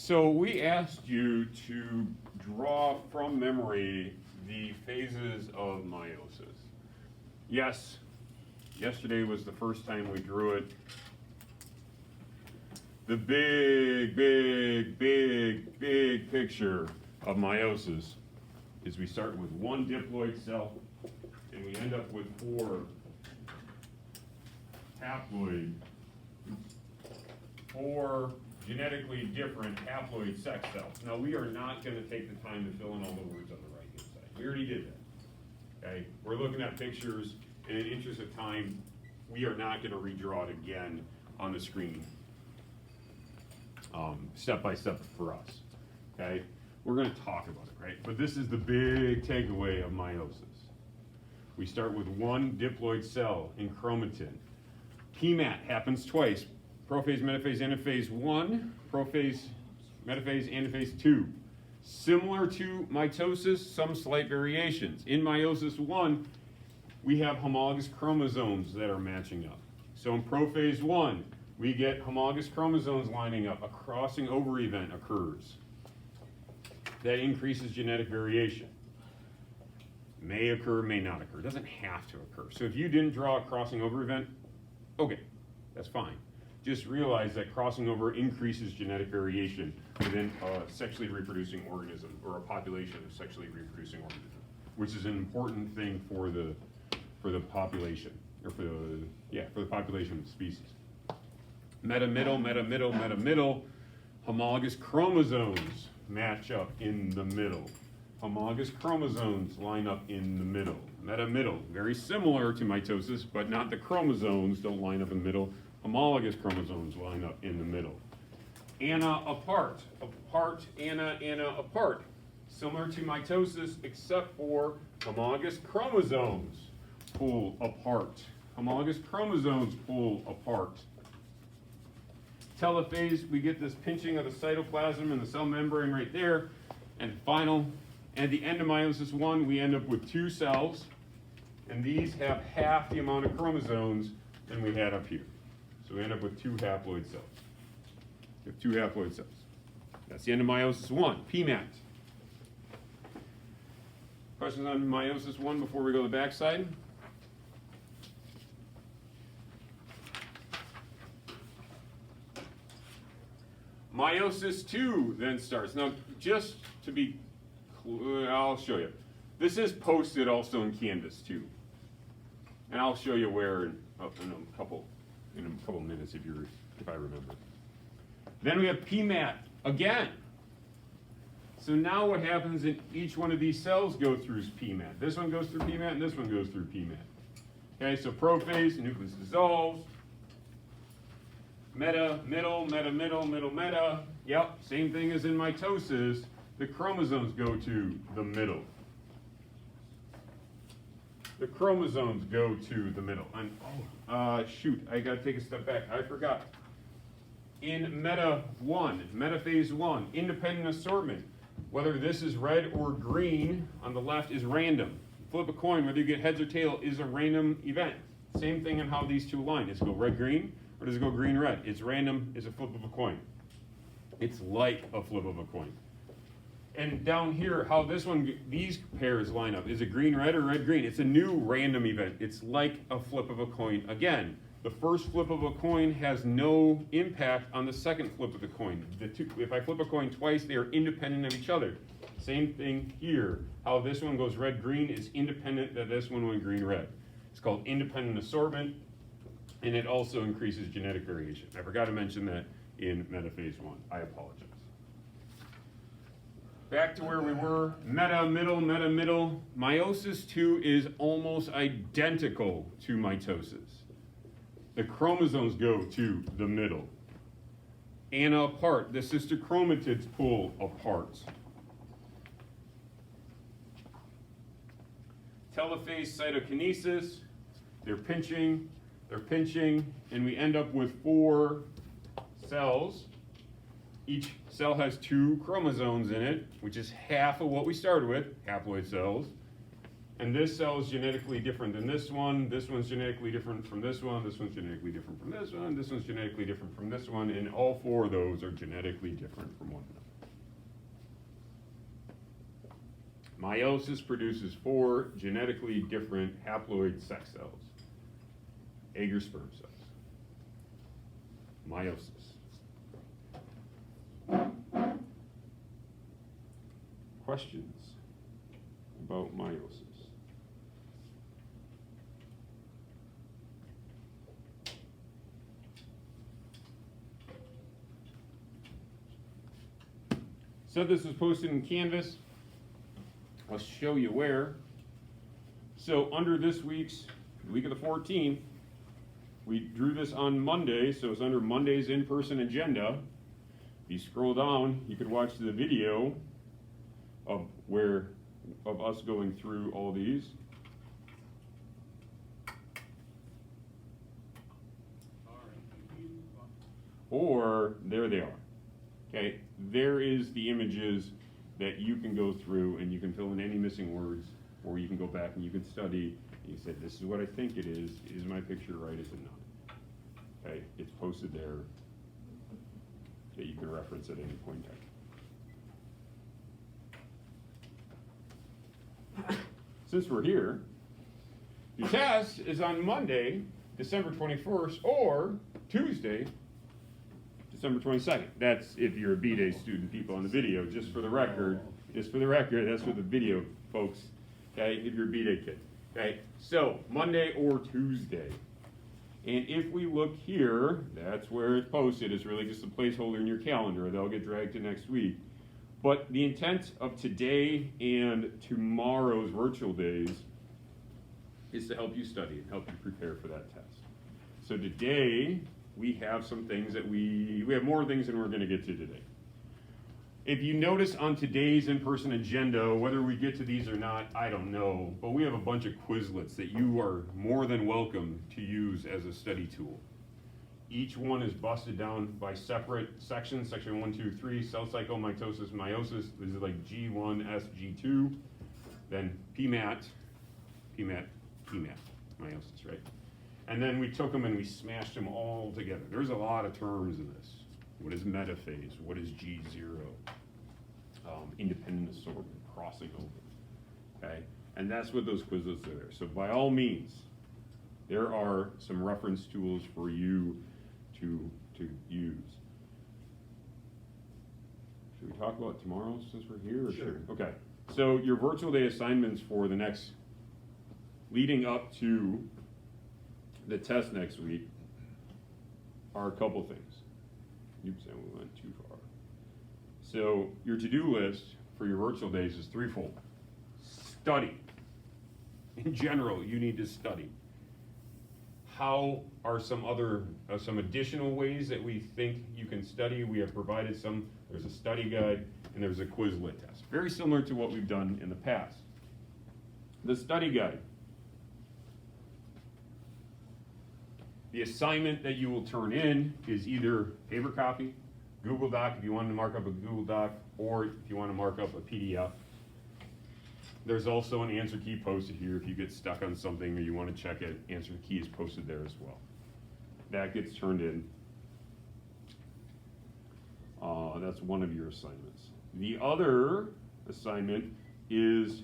So we asked you to draw from memory the phases of meiosis. Yes, yesterday was the first time we drew it. The big picture of meiosis is we start with one diploid cell and we end up with four genetically different haploid sex cells. Now, we are not going to take the time to fill in all the words on the right-hand side. We already did that. Okay? We're looking at pictures, and in the interest of time, we are not going to redraw it again on the screen, step by step for us. Okay? We're going to talk about it, right? But this is the big takeaway of meiosis. We start with one diploid cell in chromatin. PMAT happens twice. Prophase, metaphase, anaphase 1, prophase, metaphase, anaphase 2. Similar to mitosis, some slight variations. In meiosis 1, we have homologous chromosomes that are matching up. So in prophase 1, we get homologous chromosomes lining up. A crossing over event occurs. That increases genetic variation. May occur, may not occur. It doesn't have to occur. So if you didn't draw a crossing over event, okay, that's fine. Just realize that crossing over increases genetic variation within a sexually reproducing organism or a population of sexually reproducing organisms, which is an important thing for the population or for the population of species. Meta-middle, homologous chromosomes match up in the middle. Homologous chromosomes line up in the middle. Meta-middle, very similar to mitosis, but not the chromosomes don't line up in the middle. Homologous chromosomes line up in the middle. Ana apart, ana apart. Similar to mitosis, except for homologous chromosomes pull apart. Homologous chromosomes pull apart. Telophase, we get this pinching of the cytoplasm and the cell membrane right there. And final, at the end of meiosis 1, we end up with two cells, and these have half the amount of chromosomes than we had up here. So we end up with two haploid cells. We have two haploid cells. That's the end of meiosis 1, PMAT. Questions on meiosis 1 before we go to the backside? Meiosis 2 then starts. Now, just to be clear, I'll show you. This is posted also in Canvas too. And I'll show you where in a couple minutes if I remember. Then we have PMAT again. So now what happens in each one of these cells go through PMAT. This one goes through PMAT and this one goes through PMAT. Okay, so prophase, the nucleus dissolves. Meta. Yep, same thing as in mitosis. The chromosomes go to the middle. The chromosomes go to the middle. And shoot, I gotta take a step back. I forgot. In metaphase 1, independent assortment, whether this is red or green on the left is random. Flip a coin, whether you get heads or tail is a random event. Same thing in how these two align. Does it go red-green or does it go green-red? It's random, it's a flip of a coin. It's like a flip of a coin. And down here, how these pairs line up. Is it green-red or red-green? It's a new random event. It's like a flip of a coin. Again, the first flip of a coin has no impact on the second flip of the coin. If I flip a coin twice, they are independent of each other. Same thing here. How this one goes red-green is independent of this one went green-red. It's called independent assortment, and it also increases genetic variation. I forgot to mention that in metaphase 1. I apologize. Back to where we were, meta-middle. Meiosis 2 is almost identical to mitosis. The chromosomes go to the middle. Ana apart, the sister chromatids pull apart. Telophase cytokinesis, they're pinching, and we end up with 4 cells. Each cell has 2 chromosomes in it, which is half of what we started with, haploid cells. And this cell is genetically different than this one's genetically different from this one's genetically different from this one's genetically different from this one, and all 4 of those are genetically different from one another. Meiosis produces 4 genetically different haploid sex cells, egg or sperm cells. Meiosis. Questions about meiosis? Said this was posted in Canvas. I'll show you where. So under this week's, week of the 14th, we drew this on Monday, so it's under Monday's in-person agenda. If you scroll down, you could watch the video of us going through all these. Or there they are. Okay, there is the images that you can go through and you can fill in any missing words, or you can go back and you can study. You said, this is what I think it is. Is my picture right? Is it not? Okay, it's posted there that you can reference at any point in time. Since we're here, your test is on Monday, December 21st, or Tuesday, December 22nd. That's if you're a B-Day student, people on the video, just for the record, that's for the video folks, okay, if you're a B-Day kid. Okay, so Monday or Tuesday. And if we look here, that's where it's posted. It's really just a placeholder in your calendar. They'll get dragged to next week. But the intent of today and tomorrow's virtual days is to help you study and help you prepare for that test. So today, we have some things that we have more things than we're going to get to today. If you notice on today's in-person agenda, whether we get to these or not, I don't know, but we have a bunch of Quizlets that you are more than welcome to use as a study tool. Each one is busted down by separate sections, section 1, 2, 3, cell cycle, mitosis, meiosis. This is like G1, S, G2, then PMAT, meiosis, right? And then we took them and we smashed them all together. There's a lot of terms in this. What is metaphase? What is G0? Independent assortment, crossing over. Okay? And that's what those Quizlets are there. So by all means, there are some reference tools for you to use. Should we talk about tomorrow since we're here? Or Sure. Okay. So your virtual day assignments for the next, leading up to the test next week, are a couple things. Oops, and we went too far. So your to-do list for your virtual days is threefold. Study. In general, you need to study. How are some additional ways that we think you can study? We have provided some. There's a study guide and there's a Quizlet test. Very similar to what we've done in the past. The study guide. The assignment that you will turn in is either paper copy, Google Doc if you want to mark up a Google Doc, or if you want to mark up a PDF. There's also an answer key posted here. If you get stuck on something or you want to check it, answer key is posted there as well. That gets turned in. That's one of your assignments. The other assignment is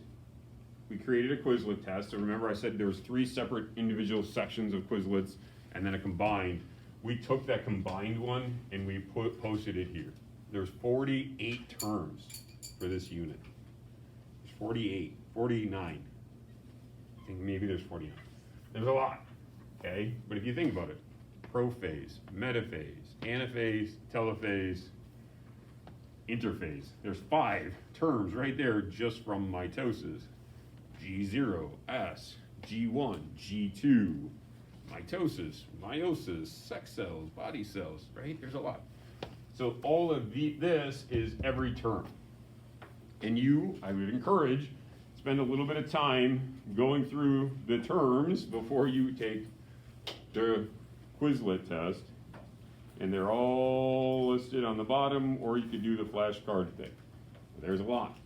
we created a Quizlet test. So remember I said there was 3 separate individual sections of Quizlets and then a combined. We took that combined one and we posted it here. There's 48 terms for this unit. There's 48, 49. I think maybe there's 49. There's a lot, okay? But if you think about it, prophase, metaphase, anaphase, telophase, interphase. There's 5 terms right there just from mitosis. G0, S, G1, G2, mitosis, meiosis, sex cells, body cells, right? There's a lot. So all of this is every term. And I would encourage, spend a little bit of time going through the terms before you take the Quizlet test. And they're all listed on the bottom, or you could do the flashcard thing. There's a lot.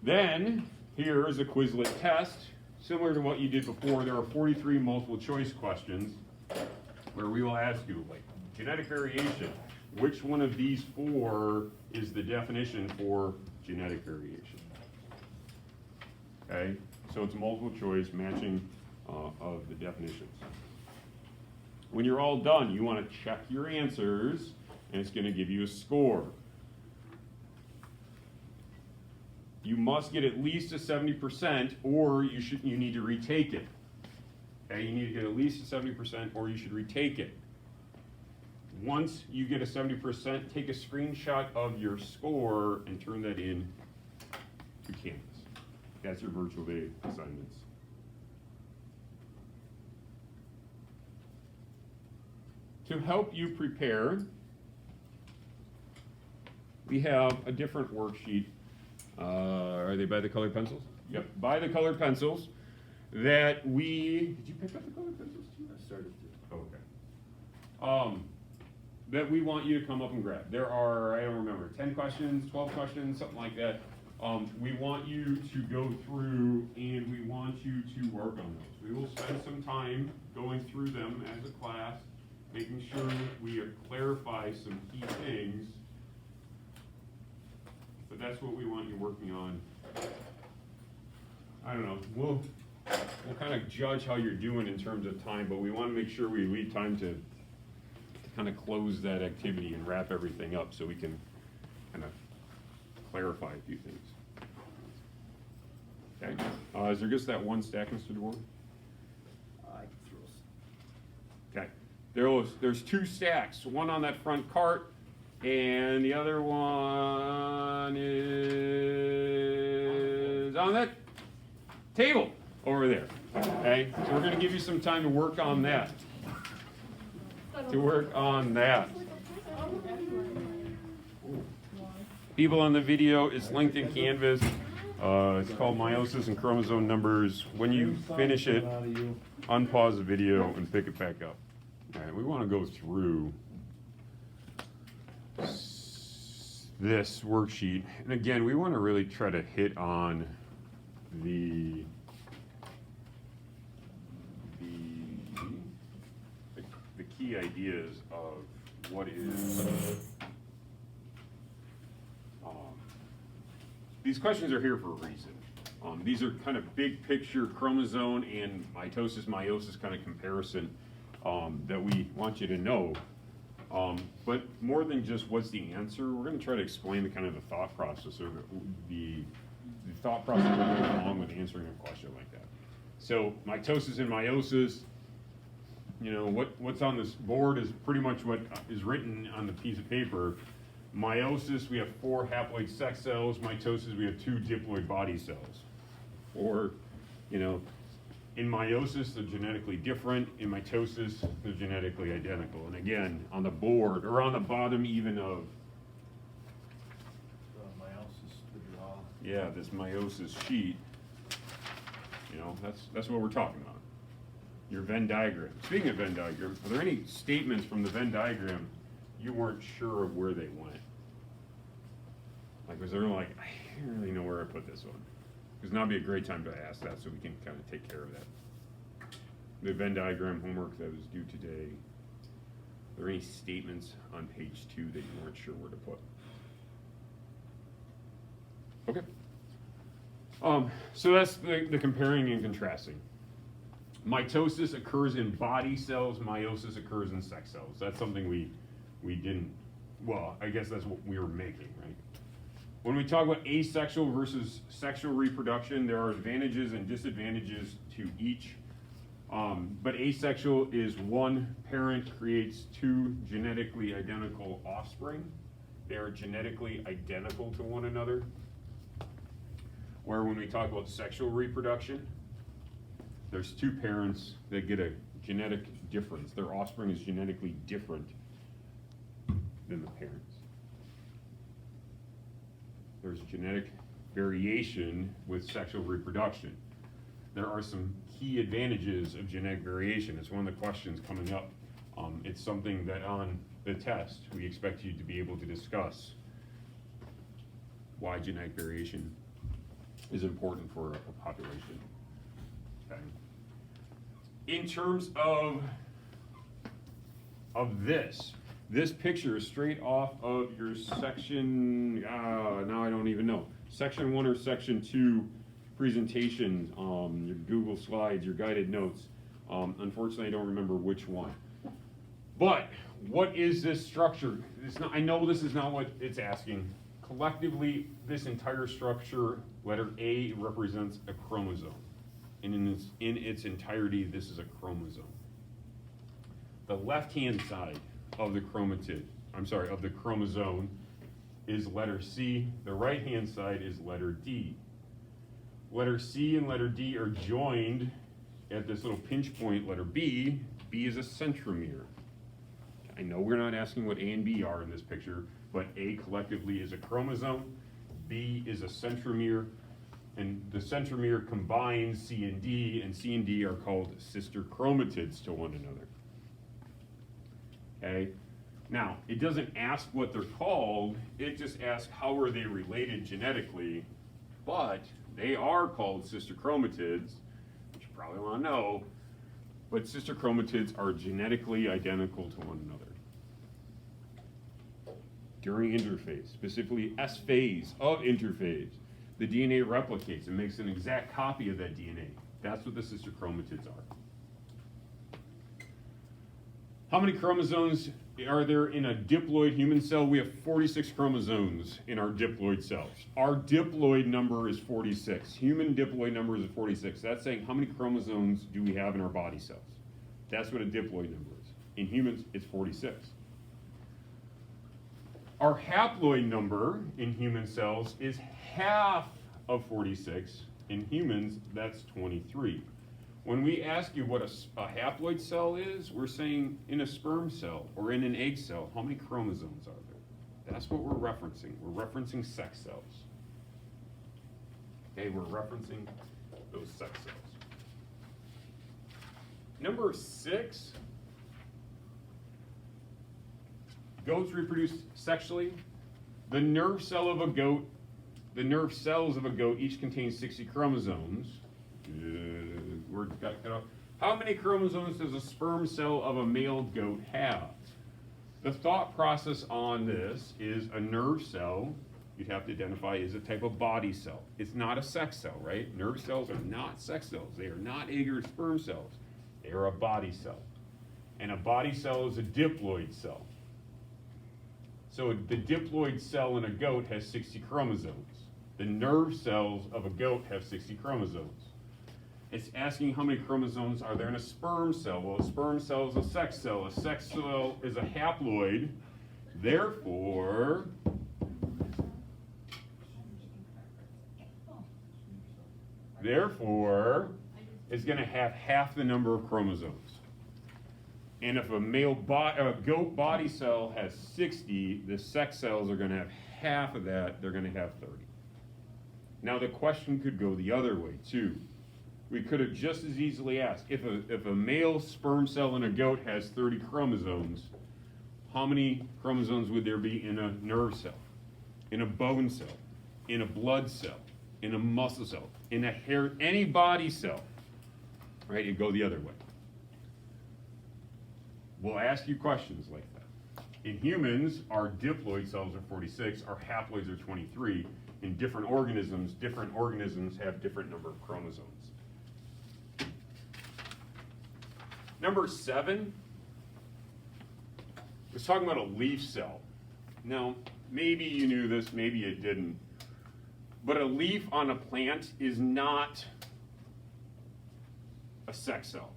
Then, here is a Quizlet test. Similar to what you did before, there are 43 multiple choice questions where we will ask you, like, genetic variation. Which one of these four is the definition for genetic variation? Okay, so it's multiple choice matching of the definitions. When you're all done, you want to check your answers, and it's going to give you a score. You must get at least a 70%, or you need to retake it. Okay, you need to get at least a 70%, or you should retake it. Once you get a 70%, take a screenshot of your score and turn that in to Canvas. That's your virtual day assignments. To help you prepare, we have a different worksheet. Are they by the colored pencils? Yep, by the colored pencils that we, did you pick up the colored pencils too? I started to. Oh, okay. That we want you to come up and grab. There are, I don't remember, 10 questions, 12 questions, something like that. We want you to go through and we want you to work on those. We will spend some time going through them as a class, making sure we clarify some key things. But that's what we want you working on. I don't know, we'll kind of judge how you're doing in terms of time, but we want to make sure we leave time to kind of close that activity and wrap everything up so we can kind of clarify a few things. Okay, is there just that one stack, Mr. DeBoer? I can throw some. Okay, there's two stacks, one on that front cart, and the other one is on that table over there. Okay, so we're going to give you some time to work on that. People on the video, it's linked in Canvas. It's called Meiosis and Chromosome Numbers. When you finish it, unpause the video and pick it back up. All right, we want to go through this worksheet. And again, we want to really try to hit on the key ideas of what is these questions are here for a reason. These are kind of big picture chromosome and mitosis, meiosis kind of comparison that we want you to know. But more than just what's the answer, we're going to try to explain the kind of the thought process or the thought process that goes along with answering a question like that. So mitosis and meiosis, you know, what's on this board is pretty much what is written on the piece of paper. Meiosis, we have 4 haploid sex cells. Mitosis, we have 2 diploid body cells. Or, you know, in meiosis, they're genetically different. In mitosis, they're genetically identical. And again, on the board, or on the bottom even of Meiosis to draw. yeah, this meiosis sheet, you know, that's what we're talking about. Your Venn diagram. Speaking of Venn diagram, are there any statements from the Venn diagram you weren't sure of where they went? Like, was there like, I don't really know where I put this one? Because now would be a great time to ask that so we can kind of take care of that. The Venn diagram homework that was due today, are there any statements on page 2 that you weren't sure where to put? Okay. So that's the comparing and contrasting. Mitosis occurs in body cells, meiosis occurs in sex cells. That's something we didn't, well, I guess that's what we were making, right? When we talk about asexual versus sexual reproduction, there are advantages and disadvantages to each. But asexual is one parent creates 2 genetically identical offspring. They are genetically identical to one another. Where when we talk about sexual reproduction, there's 2 parents that get a genetic difference. Their offspring is genetically different than the parents. There's genetic variation with sexual reproduction. There are some key advantages of genetic variation. It's one of the questions coming up. It's something that on the test we expect you to be able to discuss why genetic variation is important for a population. Okay. In terms of this picture is straight off of your section, now I don't even know, section 1 or section 2 presentation, your Google Slides, your guided notes. Unfortunately, I don't remember which one. But what is this structure? It's not, I know this is not what it's asking. Collectively, this entire structure, letter A represents a chromosome. And in its entirety, this is a chromosome. The left-hand side of the of the chromosome is letter C. The right-hand side is letter D. Letter C and letter D are joined at this little pinch point, letter B. B is a centromere. I know we're not asking what A and B are in this picture, but A collectively is a chromosome, B is a centromere, and the centromere combines C and D are called sister chromatids to one another. Okay? Now, it doesn't ask what they're called, it just asks how are they related genetically, but they are called sister chromatids, which you probably want to know, but sister chromatids are genetically identical to one another. During interphase, specifically S phase of interphase, the DNA replicates and makes an exact copy of that DNA. That's what the sister chromatids are. How many chromosomes are there in a diploid human cell? We have 46 chromosomes in our diploid cells. Our diploid number is 46. Human diploid number is 46. That's saying how many chromosomes do we have in our body cells? That's what a diploid number is. In humans, it's 46. Our haploid number in human cells is half of 46. In humans, that's 23. When we ask you what a haploid cell is, we're saying in a sperm cell or in an egg cell, how many chromosomes are there? That's what we're referencing. We're referencing sex cells. Okay, we're referencing those sex cells. Number 6, goats reproduce sexually. The nerve cells of a goat each contain 60 chromosomes. How many chromosomes does a sperm cell of a male goat have? The thought process on this is a nerve cell, you'd have to identify, is a type of body cell. It's not a sex cell, right? Nerve cells are not sex cells. They are not egg or sperm cells. They are a body cell. And a body cell is a diploid cell. So the diploid cell in a goat has 60 chromosomes. The nerve cells of a goat have 60 chromosomes. It's asking how many chromosomes are there in a sperm cell. Well, a sperm cell is a sex cell. A sex cell is a haploid. Therefore, it's going to have half the number of chromosomes. And if a goat body cell has 60, the sex cells are going to have half of that. They're going to have 30. Now the question could go the other way too. We could have just as easily asked, if a male sperm cell in a goat has 30 chromosomes, how many chromosomes would there be in a nerve cell, in a bone cell, in a blood cell, in a muscle cell, in a hair, any body cell? Right, it'd go the other way. We'll ask you questions like that. In humans, our diploid cells are 46, our haploids are 23. In different organisms have different number of chromosomes. Number 7, let's talk about a leaf cell. Now, maybe you knew this, maybe you didn't, but a leaf on a plant is not a sex cell.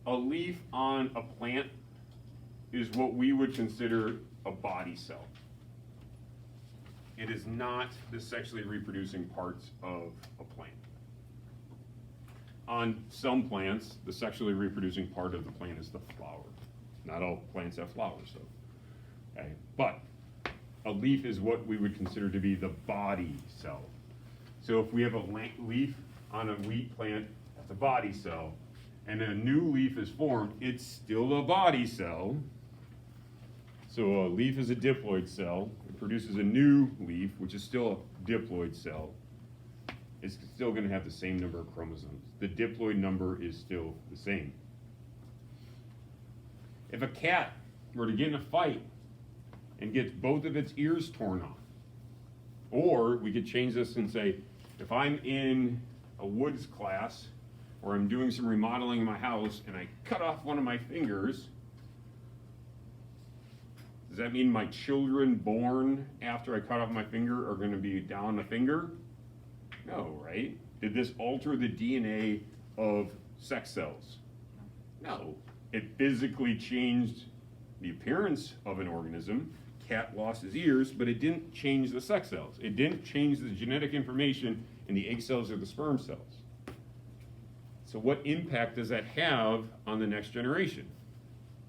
A leaf on a plant is what we would consider a body cell. It is not the sexually reproducing parts of a plant. On some plants, the sexually reproducing part of the plant is the flower. Not all plants have flowers, though. Okay? But a leaf is what we would consider to be the body cell. So if we have a leaf on a wheat plant, that's a body cell, and a new leaf is formed, it's still a body cell. So a leaf is a diploid cell. It produces a new leaf, which is still a diploid cell. it's still gonna have the same number of chromosomes. The diploid number is still the same. If a cat were to get in a fight and gets both of its ears torn off, or we could change this and say, if I'm in a woods class or I'm doing some remodeling in my house and I cut off one of my fingers, does that mean my children born after I cut off my finger are going to be down a finger? No, right? Did this alter the DNA of sex cells? No. It physically changed the appearance of an organism. Cat lost his ears, but it didn't change the sex cells. It didn't change the genetic information in the egg cells or the sperm cells. So what impact does that have on the next generation?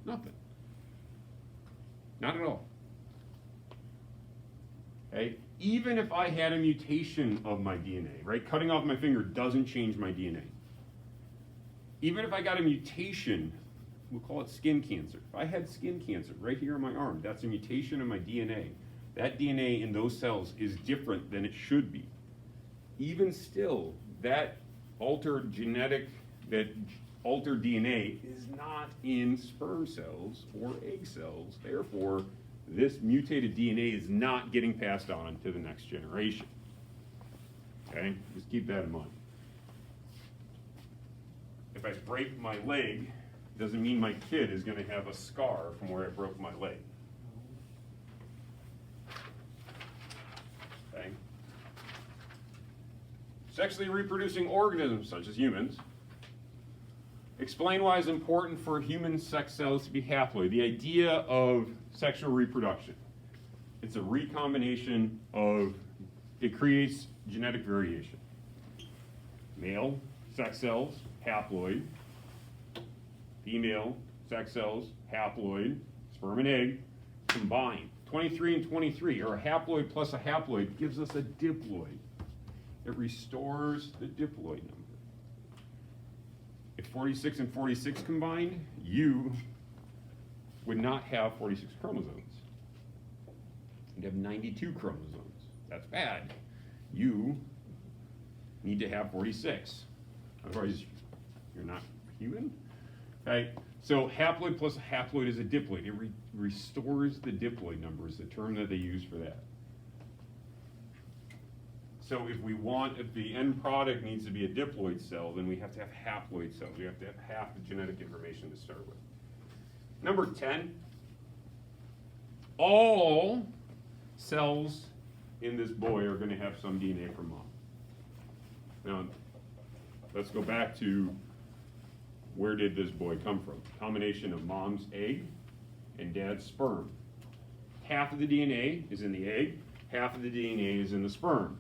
Nothing. Not at all. Okay? Even if I had a mutation of my DNA, right? Cutting off my finger doesn't change my DNA. Even if I got a mutation, we'll call it skin cancer. If I had skin cancer right here on my arm, that's a mutation in my DNA. That DNA in those cells is different than it should be. Even still, that altered DNA is not in sperm cells or egg cells. Therefore, this mutated DNA is not getting passed on to the next generation. Okay, just keep that in mind. If I break my leg, doesn't mean my kid is going to have a scar from where I broke my leg. Okay. Sexually reproducing organisms, such as humans, explain why it's important for human sex cells to be haploid. The idea of sexual reproduction. It's a recombination of, it creates genetic variation. Male sex cells, haploid. Female sex cells, haploid, sperm and egg, combined. 23 and 23, or a haploid plus a haploid, gives us a diploid. It restores the diploid number. If 46 and 46 combined, you would not have 46 chromosomes. You'd have 92 chromosomes. That's bad. You need to have 46. Otherwise, you're not human. Okay, so haploid plus a haploid is a diploid. It restores the diploid number is the term that they use for that. So if the end product needs to be a diploid cell, then we have to have haploid cells. We have to have half the genetic information to start with. Number 10, all cells in this boy are going to have some DNA from mom. Now, let's go back to where did this boy come from? Combination of mom's egg and dad's sperm. Half of the DNA is in the egg, half of the DNA is in the sperm.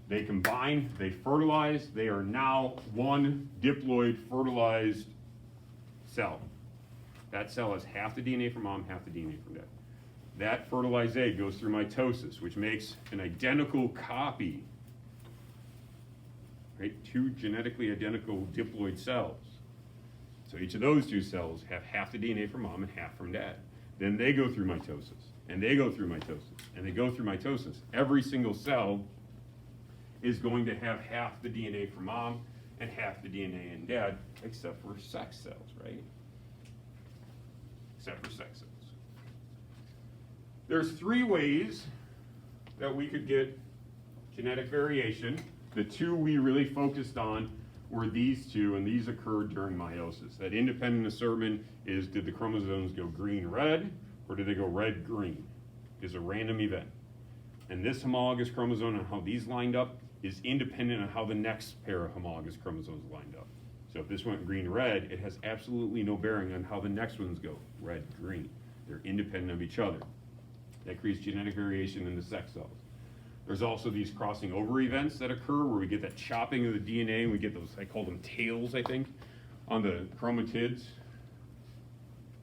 They combine, they fertilize, they are now one diploid fertilized cell. That cell has half the DNA from mom, half the DNA from dad. That fertilized egg goes through mitosis, which makes an identical copy, right? Two genetically identical diploid cells. So each of those two cells have half the DNA from mom and half from dad. Then they go through mitosis, and they go through mitosis, and they go through mitosis. Every single cell is going to have half the DNA from mom and half the DNA in dad, except for sex cells, right? Except for sex cells. There's three ways that we could get genetic variation. The two we really focused on were these two, and these occurred during meiosis. That independent assortment is, did the chromosomes go green-red, or did they go red-green? It's a random event. And this homologous chromosome and how these lined up is independent of how the next pair of homologous chromosomes lined up. So if this went green-red, it has absolutely no bearing on how the next ones go red-green. They're independent of each other. That creates genetic variation in the sex cells. There's also these crossing over events that occur where we get that chopping of the DNA, and we get those, I call them tails, I think, on the chromatids,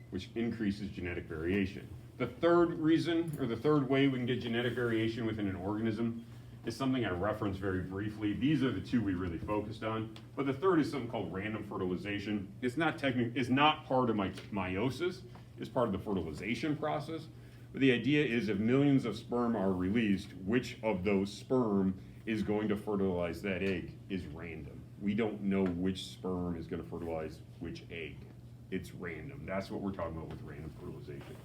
which increases genetic variation. The third reason, or the third way we can get genetic variation within an organism is something I referenced very briefly. These are the two we really focused on, but the third is something called random fertilization. It's not part of meiosis, it's part of the fertilization process. But the idea is if millions of sperm are released, which of those sperm is going to fertilize that egg is random. We don't know which sperm is gonna fertilize which egg. It's random. That's what we're talking about with random fertilization.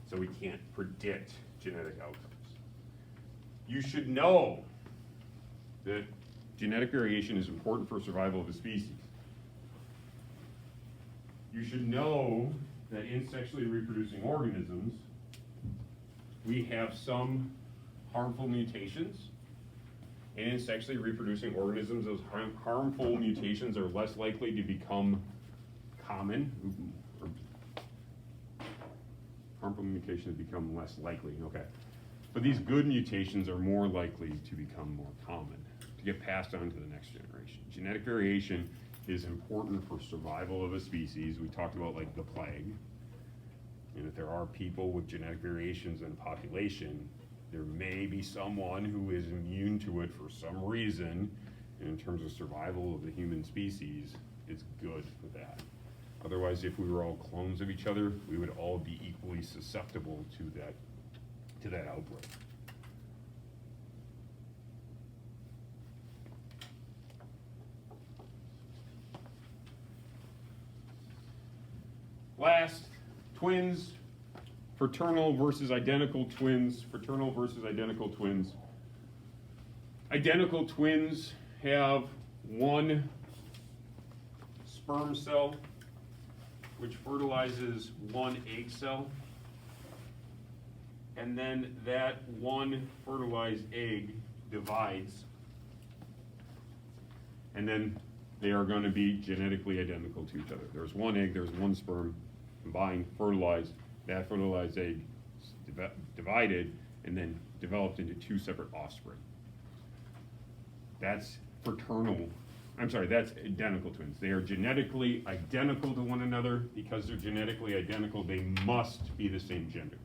So we can't predict genetic outcomes. You should know that genetic variation is important for survival of the species. You should know that in sexually reproducing organisms, we have some harmful mutations. And in sexually reproducing organisms, those harmful mutations are less likely to become common. Harmful mutations become less likely, okay. But these good mutations are more likely to become more common, to get passed on to the next generation. Genetic variation is important for survival of a species. We talked about like the plague. And if there are people with genetic variations in a population, there may be someone who is immune to it for some reason. And in terms of survival of the human species, it's good for that. Otherwise, if we were all clones of each other, we would all be equally susceptible to that outbreak. Last, twins, fraternal versus identical twins, fraternal versus identical twins. Identical twins have one sperm cell which fertilizes one egg cell, and then that one fertilized egg divides, and then they are going to be genetically identical to each other. There's one egg, there's one sperm, combined, fertilized, that fertilized egg divided, and then developed into two separate offspring. That's that's identical twins. They are genetically identical to one another. Because they're genetically identical, they must be the same gender.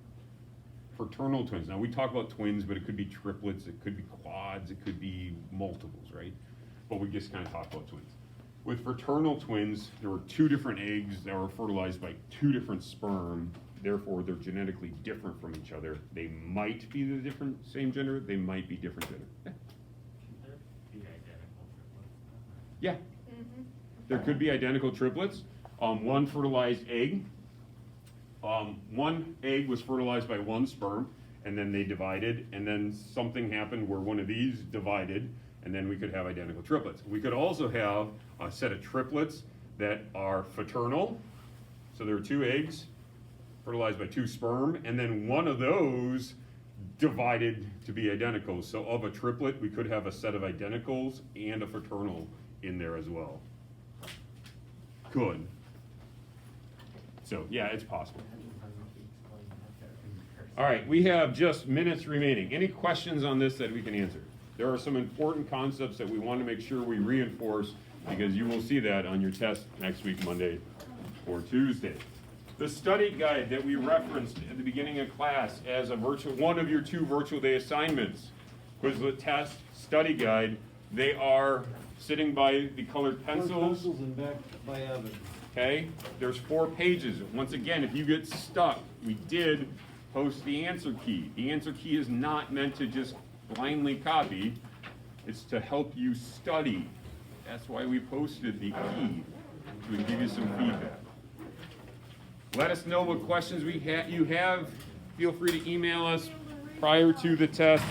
Fraternal twins, now we talk about twins, but it could be triplets, it could be quads, it could be multiples, right? But we just kind of talk about twins. With fraternal twins, there were two different eggs that were fertilized by two different sperm. Therefore, they're genetically different from each other. They might be the same gender, they might be different gender. Yeah. There could be identical triplets. One fertilized egg. One egg was fertilized by one sperm, and then they divided, and then something happened where one of these divided, and then we could have identical triplets. We could also have a set of triplets that are fraternal. So there are two eggs fertilized by two sperm, and then one of those divided to be identical. So of a triplet, we could have a set of identicals and a fraternal in there as well. Good. So yeah, it's possible. All right, we have just minutes remaining. Any questions on this that we can answer? There are some important concepts that we want to make sure we reinforce, because you will see that on your test next week, Monday or Tuesday. The study guide that we referenced at the beginning of class as one of your two virtual day assignments, Quizlet test, study guide, they are sitting by the colored pencils. And back by Evan. Okay, there's 4 pages. Once again, if you get stuck, we did post the answer key. The answer key is not meant to just blindly copy. It's to help you study. That's why we posted the key, to give you some feedback. Let us know what questions you have. Feel free to email us prior to the test.